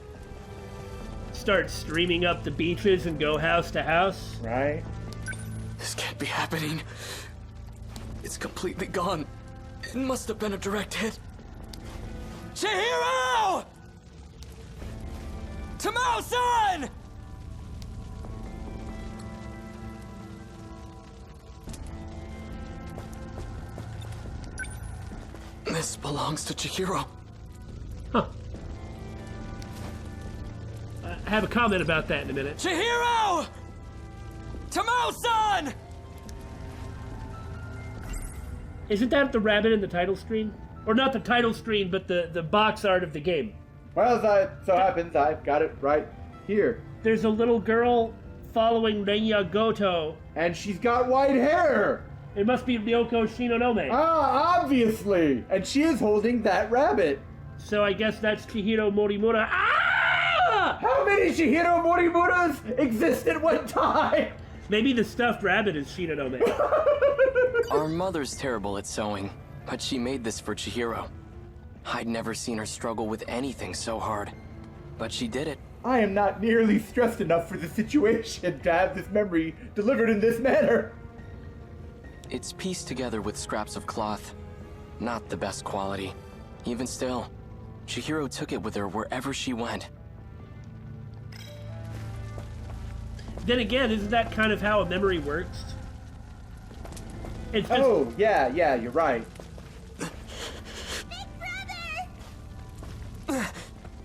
Start streaming up the beaches and go house to house? Right. This can't be happening. It's completely gone. It must have been a direct hit. Chihiro! Tamao-san! This belongs to Chihiro. Huh. I have a comment about that in a minute. Chihiro! Tamao-san! Isn't that the rabbit in the title screen? Or not the title screen, but the box art of the game. Well, as it so happens, I've got it right here. There's a little girl following Renya Goto. And she's got white hair! It must be Ryoko Shinonome. Ah, obviously! And she is holding that rabbit. So I guess that's Chihiro Morimura. Ah! How many Chihiro Morimuras exist at one time? Maybe the stuffed rabbit is Shinonome. Our mother's terrible at sewing, but she made this for Chihiro. I'd never seen her struggle with anything so hard, but she did it. I am not nearly stressed enough for the situation to have this memory delivered in this manner. It's pieced together with scraps of cloth. Not the best quality. Even still, Chihiro took it with her wherever she went. Then again, isn't that kind of how a memory works? It's just... Oh, yeah, you're right.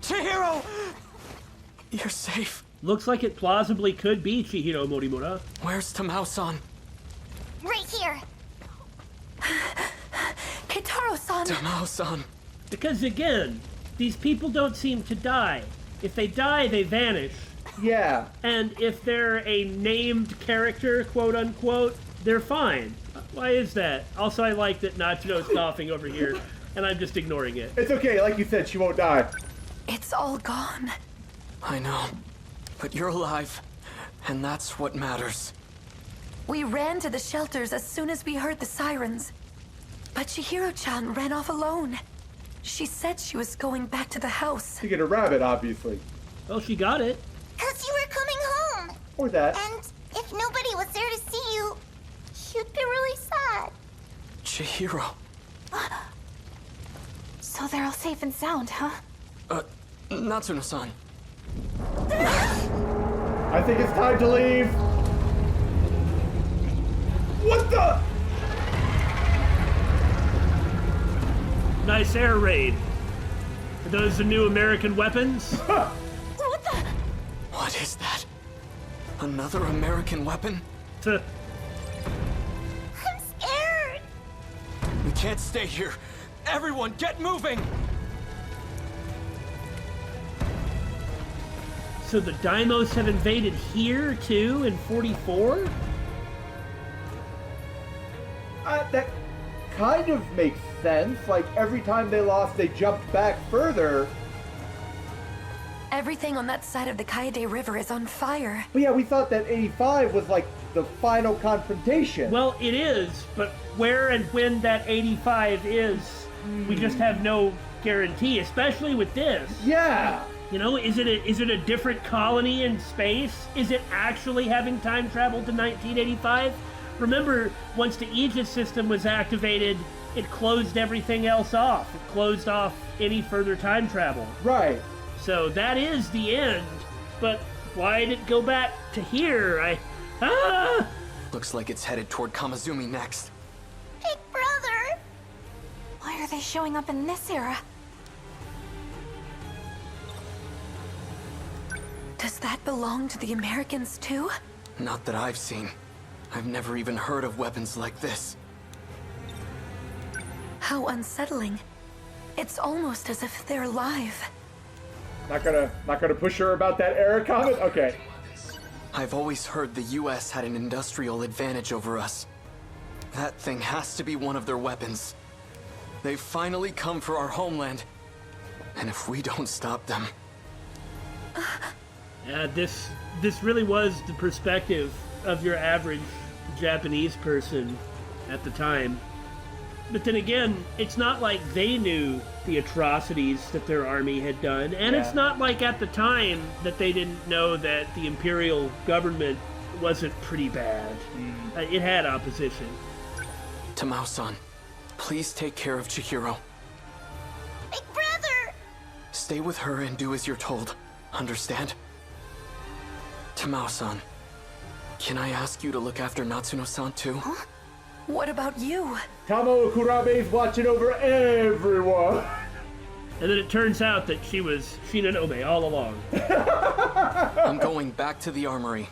Chihiro! You're safe. Looks like it plausibly could be Chihiro Morimura. Where's Tamao-san? Right here. Keitaro-san. Tamao-san. Because again, these people don't seem to die. If they die, they vanish. Yeah. And if they're a named character, quote unquote, they're fine. Why is that? Also, I like that Nachino's coughing over here, and I'm just ignoring it. It's okay, like you said, she won't die. It's all gone. I know, but you're alive, and that's what matters. We ran to the shelters as soon as we heard the sirens. But Chihiro-chan ran off alone. She said she was going back to the house. To get a rabbit, obviously. Well, she got it. 'Cause you were coming home. Or that. And if nobody was there to see you, you'd be really sad. Chihiro. So they're all safe and sound, huh? Natsuno-san. I think it's time to leave. What the? Nice air raid. Are those the new American weapons? What the? What is that? Another American weapon? I'm scared. We can't stay here. Everyone, get moving! So the Daimos have invaded here, too, in 44? That kind of makes sense. Like, every time they lost, they jumped back further. Everything on that side of the Kaede River is on fire. But yeah, we thought that 85 was like the final confrontation. Well, it is, but where and when that 85 is, we just have no guarantee, especially with this. Yeah. You know, is it a different colony in space? Is it actually having time travel to 1985? Remember, once the Aegis system was activated, it closed everything else off. It closed off any further time travel. Right. So that is the end. But why did it go back to here? Looks like it's headed toward Kamizumi next. Big brother. Why are they showing up in this era? Does that belong to the Americans too? Not that I've seen. I've never even heard of weapons like this. How unsettling. It's almost as if they're alive. Not gonna push her about that era comment? Okay. I've always heard the US had an industrial advantage over us. That thing has to be one of their weapons. They've finally come for our homeland. And if we don't stop them... This really was the perspective of your average Japanese person at the time. But then again, it's not like they knew the atrocities that their army had done, and it's not like at the time that they didn't know that the imperial government wasn't pretty bad. It had opposition. Tamao-san, Please take care of Chihiro. Big brother! Stay with her and do as you're told. Understand? Tamao-san, can I ask you to look after Natsuno-san too? Huh? What about you? Tamo Kurabe's watching over everyone. And then it turns out that she was Shinonome all along. I'm going back to the armory.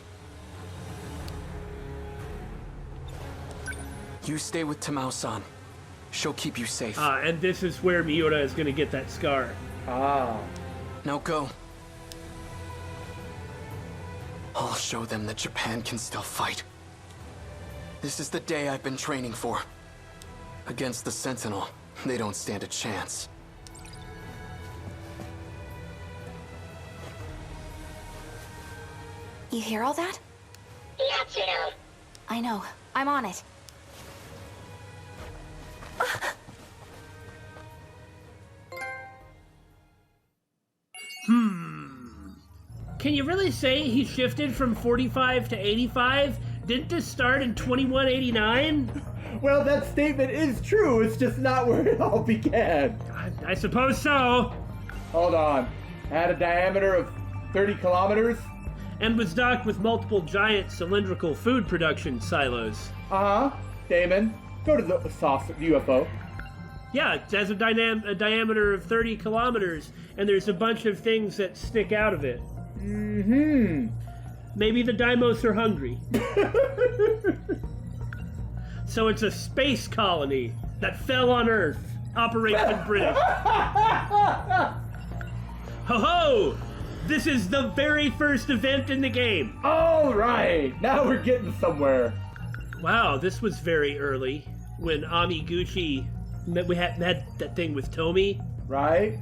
You stay with Tamao-san. She'll keep you safe. And this is where Miura is going to get that scar. Now go. I'll show them that Japan can still fight. This is the day I've been training for. Against the Sentinel, they don't stand a chance. You hear all that? Natsuno. I know. I'm on it. Can you really say he shifted from 45 to 85? Didn't this start in 2189? Well, that statement is true. It's just not where it all began. I suppose so. Hold on. Had a diameter of 30 kilometers? And was docked with multiple giant cylindrical food production silos. Damon, go to the soft UFO. Yeah, it has a diameter of 30 kilometers, and there's a bunch of things that stick out of it. Maybe the Daimos are hungry. So it's a space colony that fell on Earth. Operation British. Ho-ho! This is the very first event in the game. All right, now we're getting somewhere. Wow, this was very early when Amiguchi had that thing with Tomi. Right?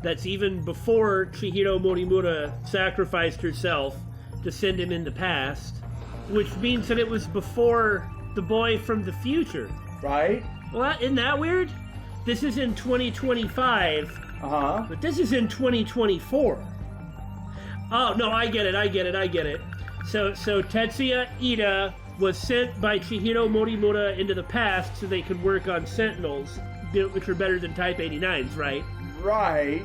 That's even before Chihiro Morimura sacrificed herself to send him in the past, which means that it was before the boy from the future. Right? Well, isn't that weird? This is in 2025, but this is in 2024. Oh, no, I get it. So Tetsuya Ida was sent by Chihiro Morimura into the past so they could work on Sentinels, which are better than Type 89s, right? Right.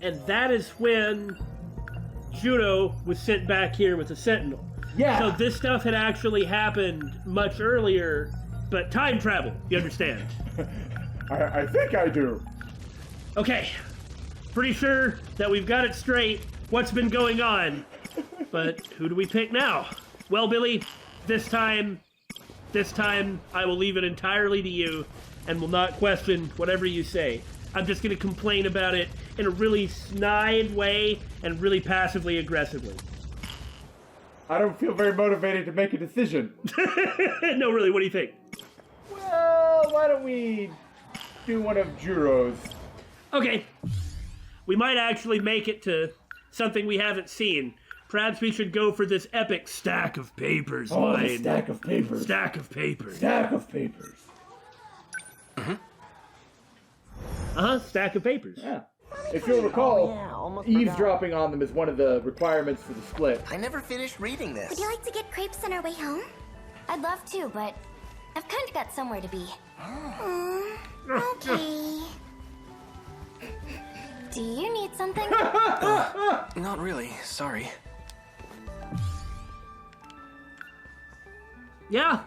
And that is when Judo was sent back here with the Sentinel. Yeah. So this stuff had actually happened much earlier, but time travel, you understand? I think I do. Okay. Pretty sure that we've got it straight what's been going on. But who do we pick now? Well, Billy, this time I will leave it entirely to you and will not question whatever you say. I'm just going to complain about it in a really snide way and really passively aggressively. I don't feel very motivated to make a decision. No, really, what do you think? Well, why don't we do one of Juro's? Okay. We might actually make it to something we haven't seen. Perhaps we should go for this epic stack of papers line. The stack of papers. Stack of papers. Stack of papers. Stack of papers. Yeah. If you'll recall, eavesdropping on them is one of the requirements for the split. I never finished reading this. Would you like to get crepes on our way home? I'd love to, but I've kind of got somewhere to be. Okay. Do you need something? Not really, sorry. Yeah.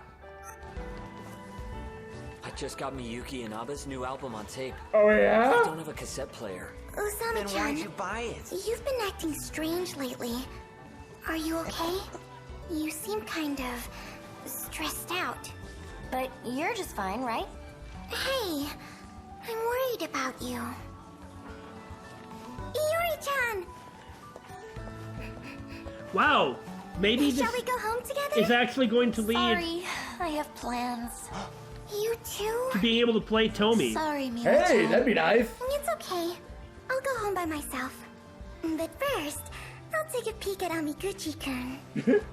I just got Miyuki and Aba's new album on tape. Oh, yeah? I don't have a cassette player. Usami-chan, Then why'd you buy it? You've been acting strange lately. Are you okay? You seem kind of stressed out. But you're just fine, right? Hey, I'm worried about you. Iori-chan! Wow. Maybe Shall this we go home together? is actually going to lead Sorry, I have plans. You too? to being able to play Tomi. Sorry, Miura-chan. Hey, that'd be nice. It's okay. I'll go home by myself. But first, I'll take a peek at Amiguchi-kun.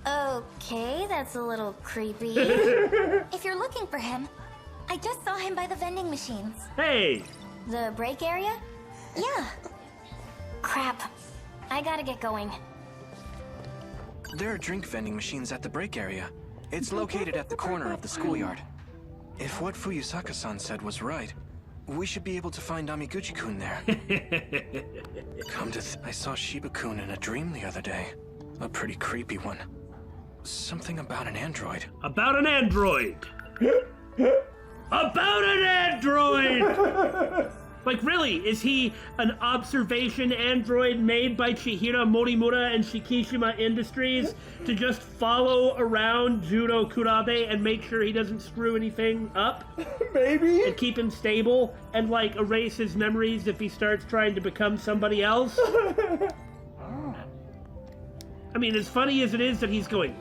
Okay, that's a little creepy. If you're looking for him, I just saw him by the vending machines. Hey. The break area? Yeah. Crap. I gotta get going. There are drink vending machines at the break area. It's located at the corner of the schoolyard. If what Fuyusaka-san said was right, we should be able to find Amiguchi-kun there. I saw Shiba-kun in a dream the other day. A pretty creepy one. Something about an android. About an android! About an android! Like, really, is he an observation android made by Chihiro Morimura and Shikishima Industries to just follow around Juro Kurabe and make sure he doesn't screw anything up? Maybe? And keep him stable and, like, erase his memories if he starts trying to become somebody else? I mean, as funny as it is that he's going,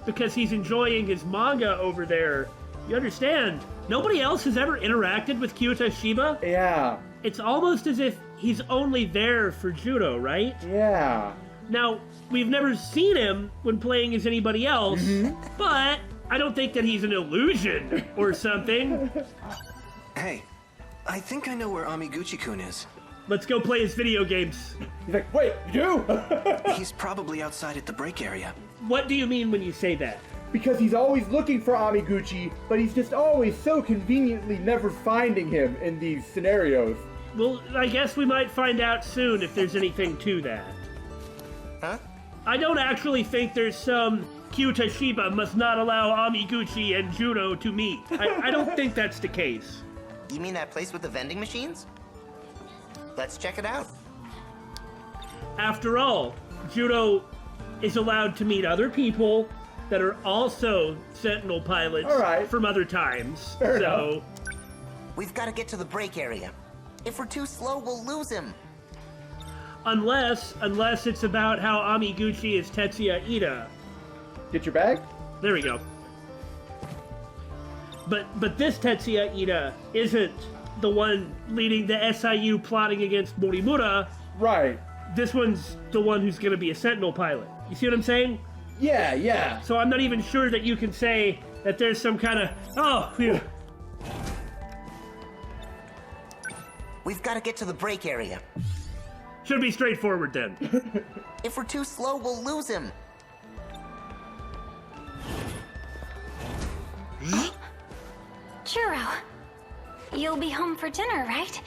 because he's enjoying his manga over there, you understand, nobody else has ever interacted with Kyuuta Shiba? Yeah. It's almost as if he's only there for judo, right? Yeah. Now, we've never seen him when playing as anybody else, but I don't think that he's an illusion or something. Hey, I think I know where Amiguchi-kun is. Let's go play his video games. He's like, wait, you do? He's probably outside at the break area. What do you mean when you say that? Because he's always looking for Amiguchi, but he's just always so conveniently never finding him in these scenarios. Well, I guess we might find out soon if there's anything to that. Huh? I don't actually think there's some Kyuuta Shiba must not allow Amiguchi and Judo to meet. I don't think that's the case. You mean that place with the vending machines? Let's check it out. After all, Judo is allowed to meet other people that are also Sentinel pilots from other times. Fair enough. We've got to get to the break area. If we're too slow, we'll lose him. Unless it's about how Amiguchi is Tetsuya Ida. Get your bag? There we go. But this Tetsuya Ida isn't the one leading the SIU plotting against Morimura. Right. This one's the one who's going to be a Sentinel pilot. You see what I'm saying? Yeah, yeah. So I'm not even sure that you can say that there's some kind of, We've got to get to the break area. Should be straightforward then. If we're too slow, we'll lose him. Juro, you'll be home for dinner, right?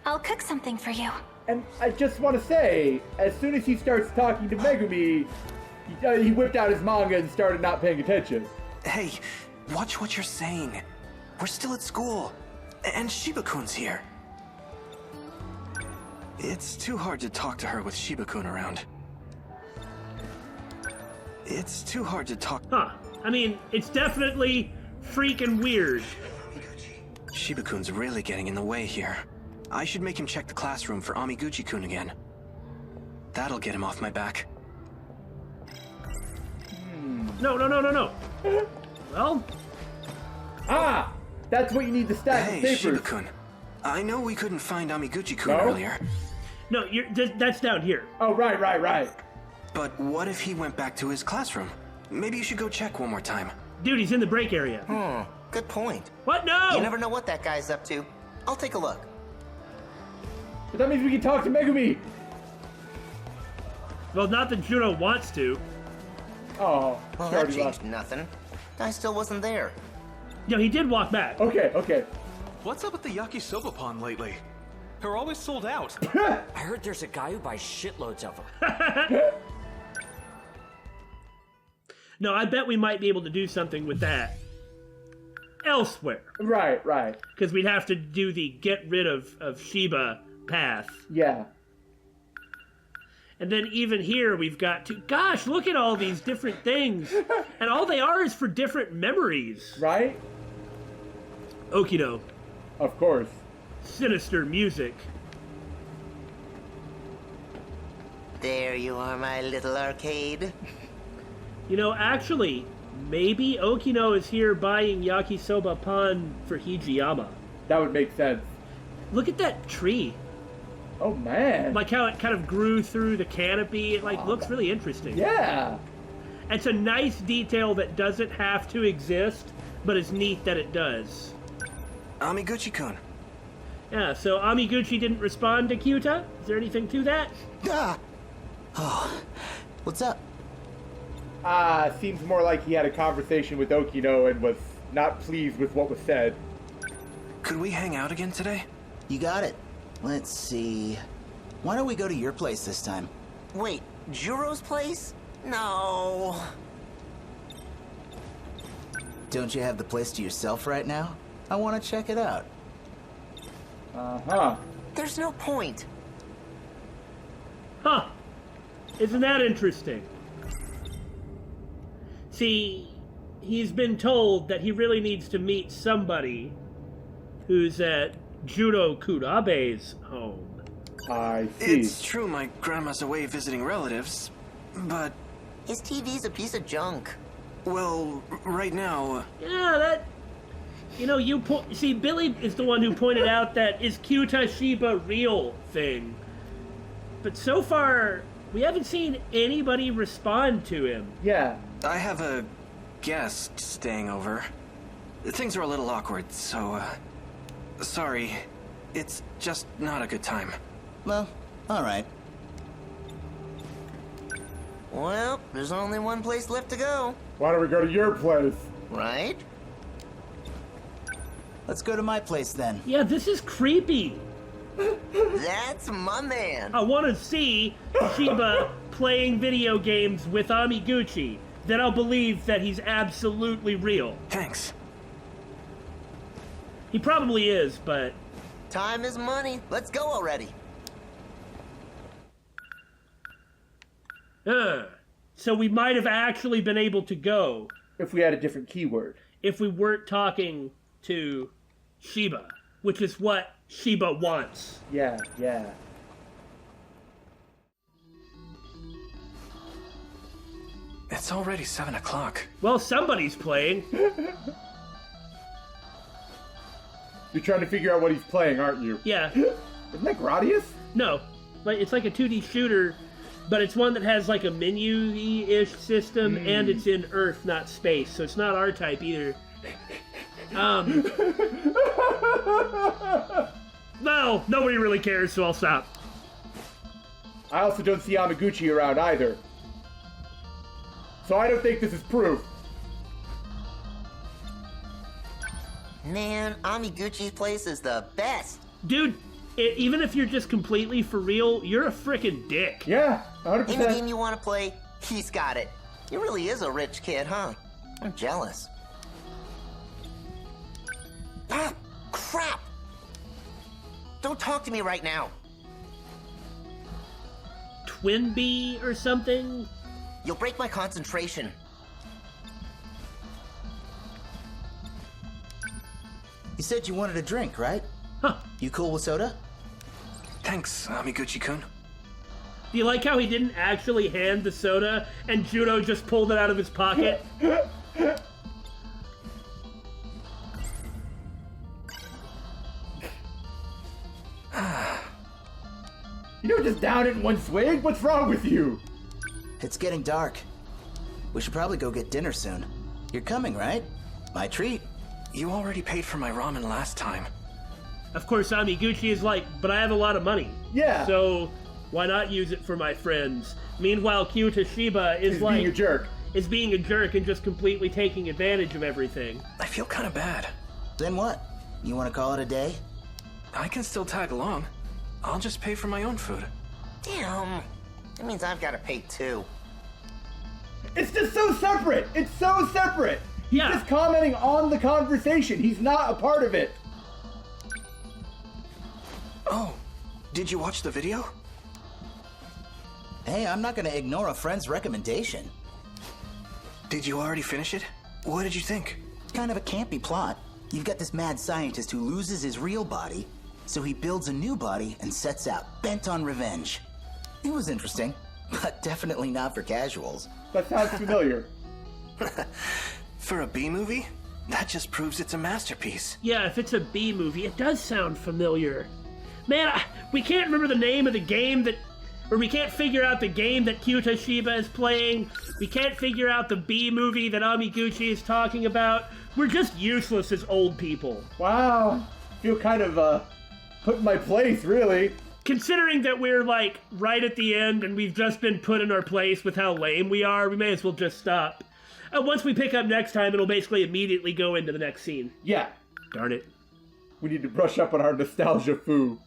I'll cook something for you. And I just want to say, as soon as he starts talking to Megumi, he whipped out his manga and started not paying attention. Hey, watch what you're saying. We're still at school. And Shiba-kun's here. It's too hard to talk to her with Shiba-kun around. It's too hard to talk... Huh. I mean, it's definitely freaking weird. Shiba-kun's really getting in the way here. I should make him check the classroom for Amiguchi-kun again. That'll get him off my back. No. Well... Ah! That's what you need to stack the papers. Hey, Shiba-kun. I know we couldn't find Amiguchi-kun earlier. No, that's down here. Oh, right. But what if he went back to his classroom? Maybe you should go check one more time. Dude, he's in the break area. Good point. What? No! You never know what that guy's up to. I'll take a look. But that means we can talk to Megumi. Well, not that Juno wants to. Oh, well, that changed nothing. Guy still wasn't there. No, he did walk back. Okay. What's up with the yakisoba pond lately? They're always sold out. I heard there's a guy who buys shitloads of them. No, I bet we might be able to do something with that elsewhere. Right. Because we'd have to do the get rid of Shiba path. Yeah. And then even here we've got to... Gosh, look at all these different things. And all they are is for different memories. Right? Okino. Of course. Sinister music. There you are, my little arcade. You know, actually, maybe Okino is here buying yakisoba pan for Hijiyama. That would make sense. Look at that tree. Oh, man. Like how it kind of grew through the canopy. It looks really interesting. Yeah. It's a nice detail that doesn't have to exist, but it's neat that it does. Amiguchi-kun. Yeah, so Amiguchi didn't respond to Kyuuta? Is there anything to that? Oh, what's up? Seems more like he had a conversation with Okino and was not pleased with what was said. Could we hang out again today? You got it. Let's see. Why don't we go to your place this time? Wait, Juro's place? No. Don't you have the place to yourself right now? I want to check it out. Uh-huh. There's no point. Huh. Isn't that interesting? See, he's been told that he really needs to meet somebody who's at Juro Kurabe's home. I see. It's true my grandma's away visiting relatives, but... His TV's a piece of junk. Well, right now... Yeah, that... You know, see, Billy is the one who pointed out that is Kyuuta Shiba real thing. But so far, we haven't seen anybody respond to him. Yeah. I have a guest staying over. Things are a little awkward, so, sorry. It's just not a good time. Well, alright. Well, there's only one place left to go. Why don't we go to your place? Right? Let's go to my place then. Yeah, this is creepy. That's my man. I want to see Shiba playing video games with Amiguchi. Then I'll believe that he's absolutely real. Thanks. He probably is, but... Time is money. Let's go already. So we might have actually been able to go. If we had a different keyword. If we weren't talking to Shiba, which is what Shiba wants. Yeah. It's already 7 o'clock. Well, somebody's playing. You're trying to figure out what he's playing, aren't you? Yeah. Isn't that Gradius? No. It's like a 2D shooter, but it's one that has like a menu-ish system, and it's in Earth, not space, so it's not our type either. No, nobody really cares, so I'll stop. I also don't see Amiguchi around either. So I don't think this is proof. Man, Amiguchi's place is the best. Dude, even if you're just completely for real, you're a frickin' dick. Yeah, 100%. Any game you want to play, he's got it. He really is a rich kid, huh? I'm jealous. Ah, crap! Don't talk to me right now. Twin Bee or something? You'll break my concentration. You said you wanted a drink, right? Huh. You cool with soda? Thanks, Amiguchi-kun. Do you like how he didn't actually hand the soda and Juno just pulled it out of his pocket? You don't just down it in one swig? What's wrong with you? It's getting dark. We should probably go get dinner soon. You're coming, right? My treat. You already paid for my ramen last time. Of course, Amiguchi is like, but I have a lot of money. Yeah. So, why not use it for my friends? Meanwhile, Kyuuta Shiba is like... being a jerk. Is being a jerk and just completely taking advantage of everything. I feel kind of bad. Then what? You want to call it a day? I can still tag along. I'll just pay for my own food. Damn. That means I've got to pay too. It's just so separate. It's so separate. He's just commenting on the conversation. He's not a part of it. Oh, did you watch the video? Hey, I'm not going to ignore a friend's recommendation. Did you already finish it? What did you think? It's kind of a campy plot. You've got this mad scientist who loses his real body, so he builds a new body and sets out, bent on revenge. It was interesting, but definitely not for casuals. That sounds familiar. For a B-movie? That just proves it's a masterpiece. Yeah, if it's a B movie, it does sound familiar. Man, we can't remember the name of the game that... Or we can't figure out the game that Kyuuta Shiba is playing. We can't figure out the B movie that Amiguchi is talking about. We're just useless as old people. Wow. Feel kind of, put in my place, really. Considering that we're, like, right at the end and we've just been put in our place with how lame we are, we may as well just stop. Once we pick up next time, it'll basically immediately go into the next scene. Yeah. Darn it. We need to brush up on our nostalgia foo.